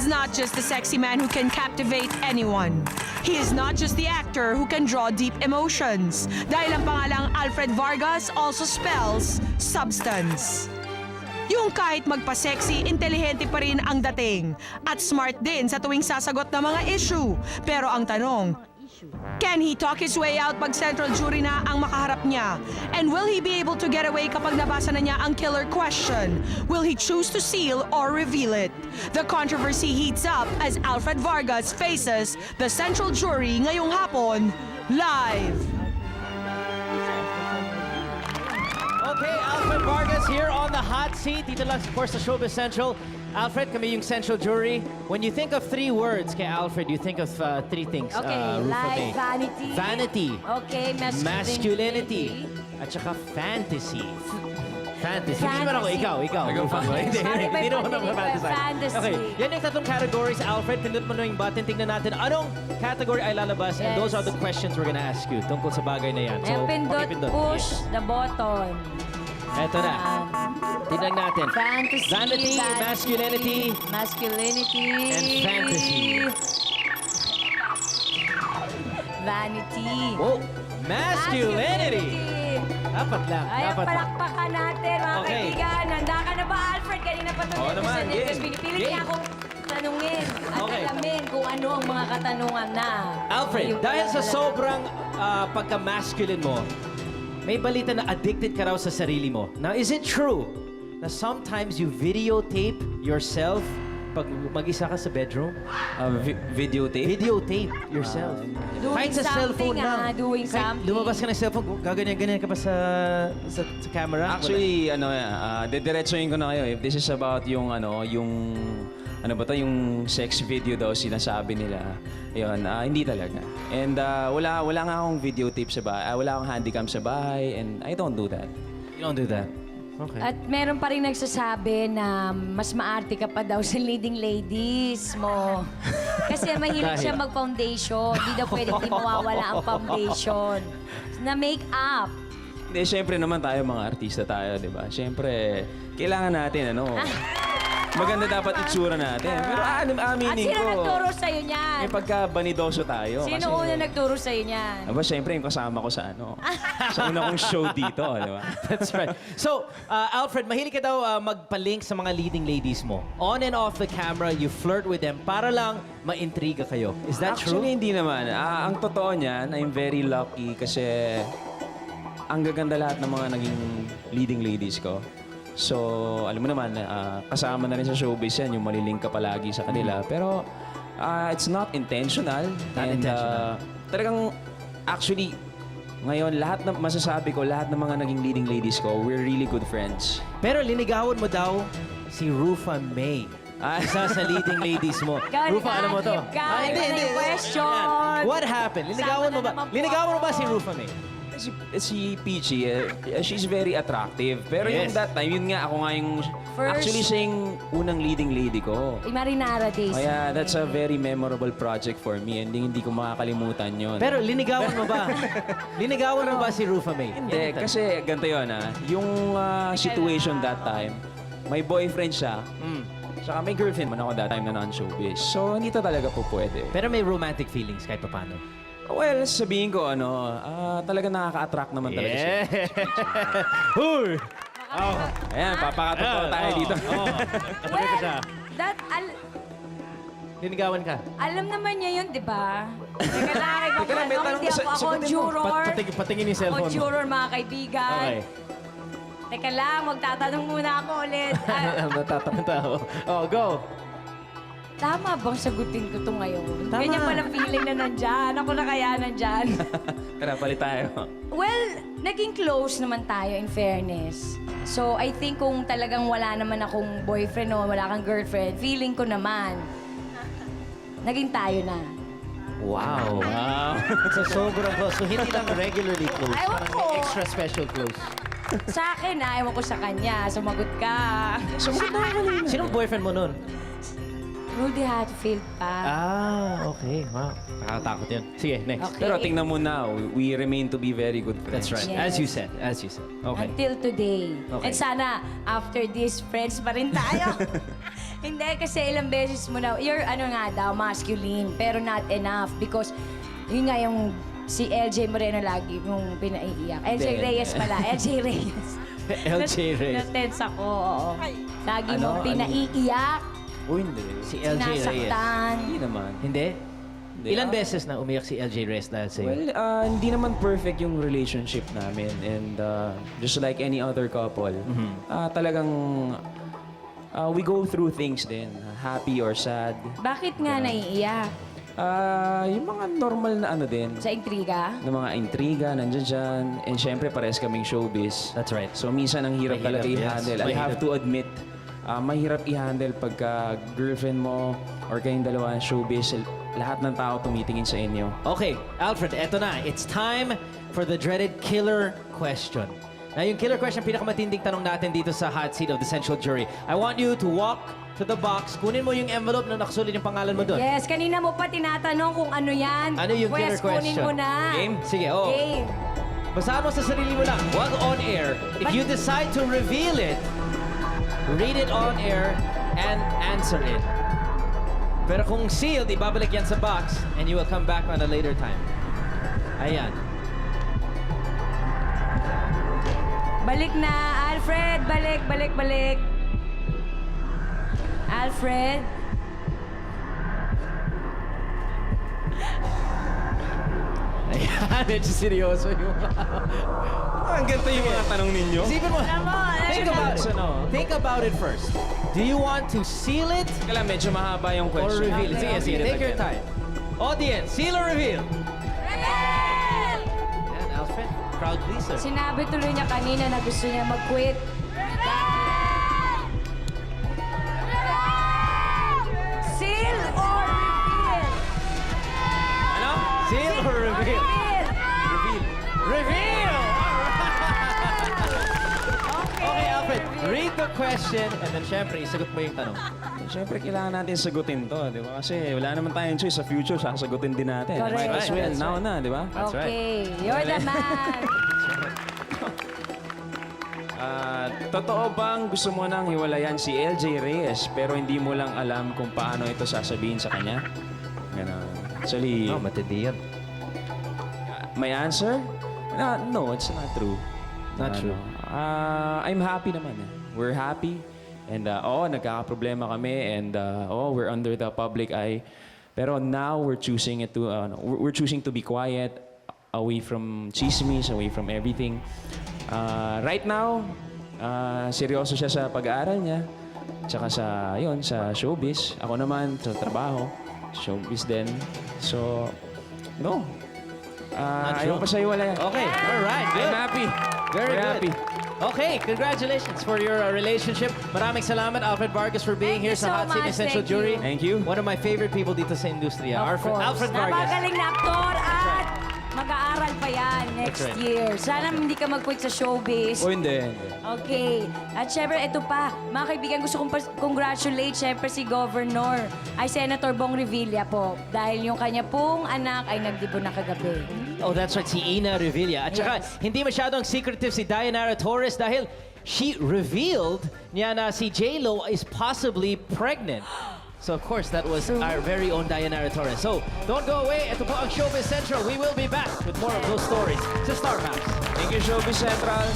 He's not just the sexy man who can captivate anyone. He is not just the actor who can draw deep emotions. Dahil ang pangalang Alfred Vargas also spells substance. Yung kahit magpa-sexy, intelihente pa rin ang dating. At smart din sa tuwing sasagot ng mga issue. Pero ang tanong, can he talk his way out pag central jury na ang makaharap niya? And will he be able to get away kapag nabasa na niya ang killer question? Will he choose to seal or reveal it? The controversy heats up as Alfred Vargas faces the central jury ngayong hapon, live. Okay, Alfred Vargas here on the hot seat. Dito lang, of course, sa Showbiz Central. Alfred, kami yung central jury. When you think of 3 words kay Alfred, you think of 3 things. Okay, Rufa like May. vanity. Vanity. Okay, Masculinity. At saka fantasy. Fantasy. Hindi naman ako, ikaw. Rufa. Hindi naman ako fantasize. Fantasy. Okay, yan yung tatlong categories. Alfred, pindot mo na yung button. Tingnan natin anong category ay lalabas. And Yes. those are the questions we're gonna ask you tungkol sa bagay na yan. And pindot, pakipindot. push the button. Eto na. Tingnan natin. Fantasy. Vanity, masculinity. Masculinity. And fantasy. Vanity. Oh, masculinity. Dapat lang. Ay, Dapat lang. palakpakan natin, mga Okay. kaibigan. Handa ka na ba, Alfred? Kanina pa ito Oo naman, game. Pinipilit Game. niya akong tanungin at Okay. alamin kung ano ang mga katanungan na. Alfred, Yung dahil sa wala- sobrang pagka-masculine mo, may balita na addicted ka raw sa sarili mo. Now, is it true na sometimes you videotape yourself pag mag-isa ka sa bedroom? Videotape? Videotape yourself. Doing Kahit sa something, cellphone lang. doing Kahit something. lumabas ka ng cellphone, gaganyan-ganyan ka pa sa camera? Actually, dediretsuhin ko na kayo. If this is about yung sex video daw sinasabi nila. Yun, hindi talaga. And wala nga akong videotape sa bahay. Wala akong handycam sa bahay. And I don't do that. You don't do that. Okay. At meron pa rin nagsasabi na mas maarte ka pa daw sa leading ladies mo. Kasi mahilig siya mag-foundation. Hindi daw pwedeng di mawawala ang foundation. Na make-up. Hindi, syempre naman tayo mga artista tayo, di ba? Syempre, kailangan natin, maganda dapat itsura natin. Pero At aminin sino ko, nagturo sa'yo niyan? may pagka-banidoso tayo. Sino kasi, una nagturo sa'yo niyan? Aba, syempre, yung kasama ko sa sa una kong show dito, di ba? That's right. So, Alfred, mahilig ka daw magpa-link sa mga leading ladies mo. On and off the camera, you flirt with them para lang ma-intriga kayo. Is that Actually, true? hindi naman. Ang totoo niyan, I'm very lucky kasi ang gaganda lahat ng mga naging leading ladies ko. So, alam mo naman, kasama na rin sa showbiz yan, yung malilink ka palagi sa kanila. Pero, it's not intentional. Not intentional. Talagang, actually, ngayon, masasabi ko, lahat ng mga naging leading ladies ko, we're really good friends. Pero linigawan mo daw si Rufa May. Isa sa leading ladies mo. Ikaw, Rufa, ano mo to? ikaw, ikaw na yung question. What happened? Linigawan mo ba? Sama na naman po Linigawan mo ba ako. si Rufa May? Si Peachy, she's very attractive. Pero Yes. yung that time, yun nga, ako nga yung... First- Actually, siya yung unang leading lady ko. Marinara Days. Kaya that's a very memorable project for me. Hindi ko makakalimutan yun. Pero linigawan mo ba? Linigawan mo ba si Rufa May? Hindi, kasi ganito yun yung situation that time, may boyfriend siya, saka may girlfriend man ako that time na non-showbiz. So, hindi to talaga po pwede. Pero may romantic feelings kahit pa paano. Well, sabihin ko, talaga nakaka-attract naman talaga siya. Huy! Ayan, papakatotoo tayo dito. Well, that, Linigawan ka. alam naman niya yun, di ba? Teka lang, Teka lang, may tanong hindi ko sa- ako sagutin mo. juror. Patingin yung Ako cellphone mo. juror, mga kaibigan. Okay. Teka lang, magtatanong muna ako ulit. Natatanda ako. Oh, go. Tama bang sagutin ko to ngayon? Tama. Ganyan pala feeling na nandyan. Ako na kaya nandyan. Tara, palit tayo. Well, naging close naman tayo in fairness. So, I think kung talagang wala naman akong boyfriend o wala kang girlfriend, feeling ko naman, naging tayo na. Wow. So, sobrang close. So, hindi lang regularly close. Ewan Parang ko. may extra special close. Sa akin, ewan ko sa kanya. Sumagot ka. Sinong boyfriend mo nun? Rudy Hatfield pa. Okay. Wow. Nakakatakot yun. Sige, next. Okay. Pero tingnan mo now, we remain to be very good friends. That's right. Yes. As you said. Okay. Until today. Okay. And sana, after this, friends pa rin tayo. Hindi, kasi ilang beses mo na, you're ano nga daw, masculine, pero not enough because yun nga yung si LJ Moreno lagi yung pinaiiyak. LJ Hindi, Reyes hindi. pala, LJ Reyes. LJ Reyes. Na-tense ako, oo. Lagi Ano? mong pinaiiyak, O hindi. Si LJ Reyes. sinasaktan. Hindi naman. Hindi? Hindi. Ilan beses na umiyak si LJ Reyes dahil sa'yo? Well, hindi naman perfect yung relationship namin. And just like any other couple, talagang we go through things din. Happy or sad. Bakit nga naiiyak? Yung mga normal na ano din. Sa intriga? Na mga intriga, nandiyan dyan. And syempre, pares kaming showbiz. That's right. So, minsan ang hirap Mahirap, talaga yes. i-handle. I have Mahirap. to admit, mahirap i-handle pagka girlfriend mo or kayong dalawa showbiz, lahat ng tao tumitingin sa inyo. Okay, Alfred, eto na. It's time for the dreaded killer question. Now, yung killer question, pinakamatinding tanong natin dito sa hot seat of the Central Jury. I want you to walk to the box. Kunin mo yung envelope na nakasulit yung pangalan mo doon. Yes, kanina mo pa tinatanong kung ano yan. Ano yung killer Kunin question? mo na. Game? Sige, oo. Game. Basahan mo sa sarili mo lang. Huwag on air. If you decide to reveal it, read it on air and answer it. Pero kung sealed, ibabalik yan sa box and you will come back on a later time. Ayan. Balik na, Alfred. Balik. Alfred. Ayan, medyo seryoso yung... Ang ganito yung mga tanong ninyo. Isipin mo, Alam mo, think alam about mo. it. Ano? Think about it first. Do you want to seal it Kala medyo mahaba yung or question. reveal it? Sige, sige, take your time. Audience, seal or reveal? Ayan, Alfred, crowd pleaser. Sinabi tuloy niya kanina na gusto niya mag-quit. Seal or reveal? Ano? Seal or reveal? Reveal. Reveal! Okay, Alfred, read the question and then syempre, isagot mo yung tanong. Siyempre, kailangan natin sagutin to, di ba? Kasi wala naman tayong choice. Sa future, sasagutin din natin. Correct. Might as well, That's now right. na, di ba? That's right. Okay, you're the man. Totoo bang gusto mo nang hiwalayan si LJ Reyes pero hindi mo lang alam kung paano ito sasabihin sa kanya? Ganun. Actually, matindi yan. my answer? No, it's not true. Not true. I'm happy naman. We're happy. And nagkakaproblema kami and we're under the public eye. Pero now we're choosing we're choosing to be quiet, away from chismis, away from everything. Right now, seryoso siya sa pag-aaral niya. Tsaka sa showbiz. Ako naman sa trabaho, showbiz din. So, no. Ayaw pa sa'yo wala yan. Okay, all right, good. I'm happy. Very We're good. happy. Okay, congratulations for your relationship. Maraming salamat, Alfred Vargas, for being Thank here you sa so Hot Seat ni much. Central Thank Jury. you. Thank you. One of my favorite people dito sa industriya, Of course. Alfred Vargas. Napakagaling na aktor at mag-aaral pa yan next right. year. Sana hindi ka mag-quit sa showbiz. O hindi. Okay. At syempre, ito pa. Mga kaibigan, gusto kong congratulate syempre si Governor ay Senator Bong Revilla po. Dahil yung kanya pong anak ay nagdibon na kagabi. Oh, that's right, si Ina Revilla. At saka, Yes. hindi masyadong secretive si Dayanara Torres dahil she revealed niya na si J-Lo is possibly pregnant. So, of course, that was our very own Dayanara Torres. So, don't go away. Ito po ang Showbiz Central. We will be back with more of those stories sa Star Max. Thank you, Showbiz Central.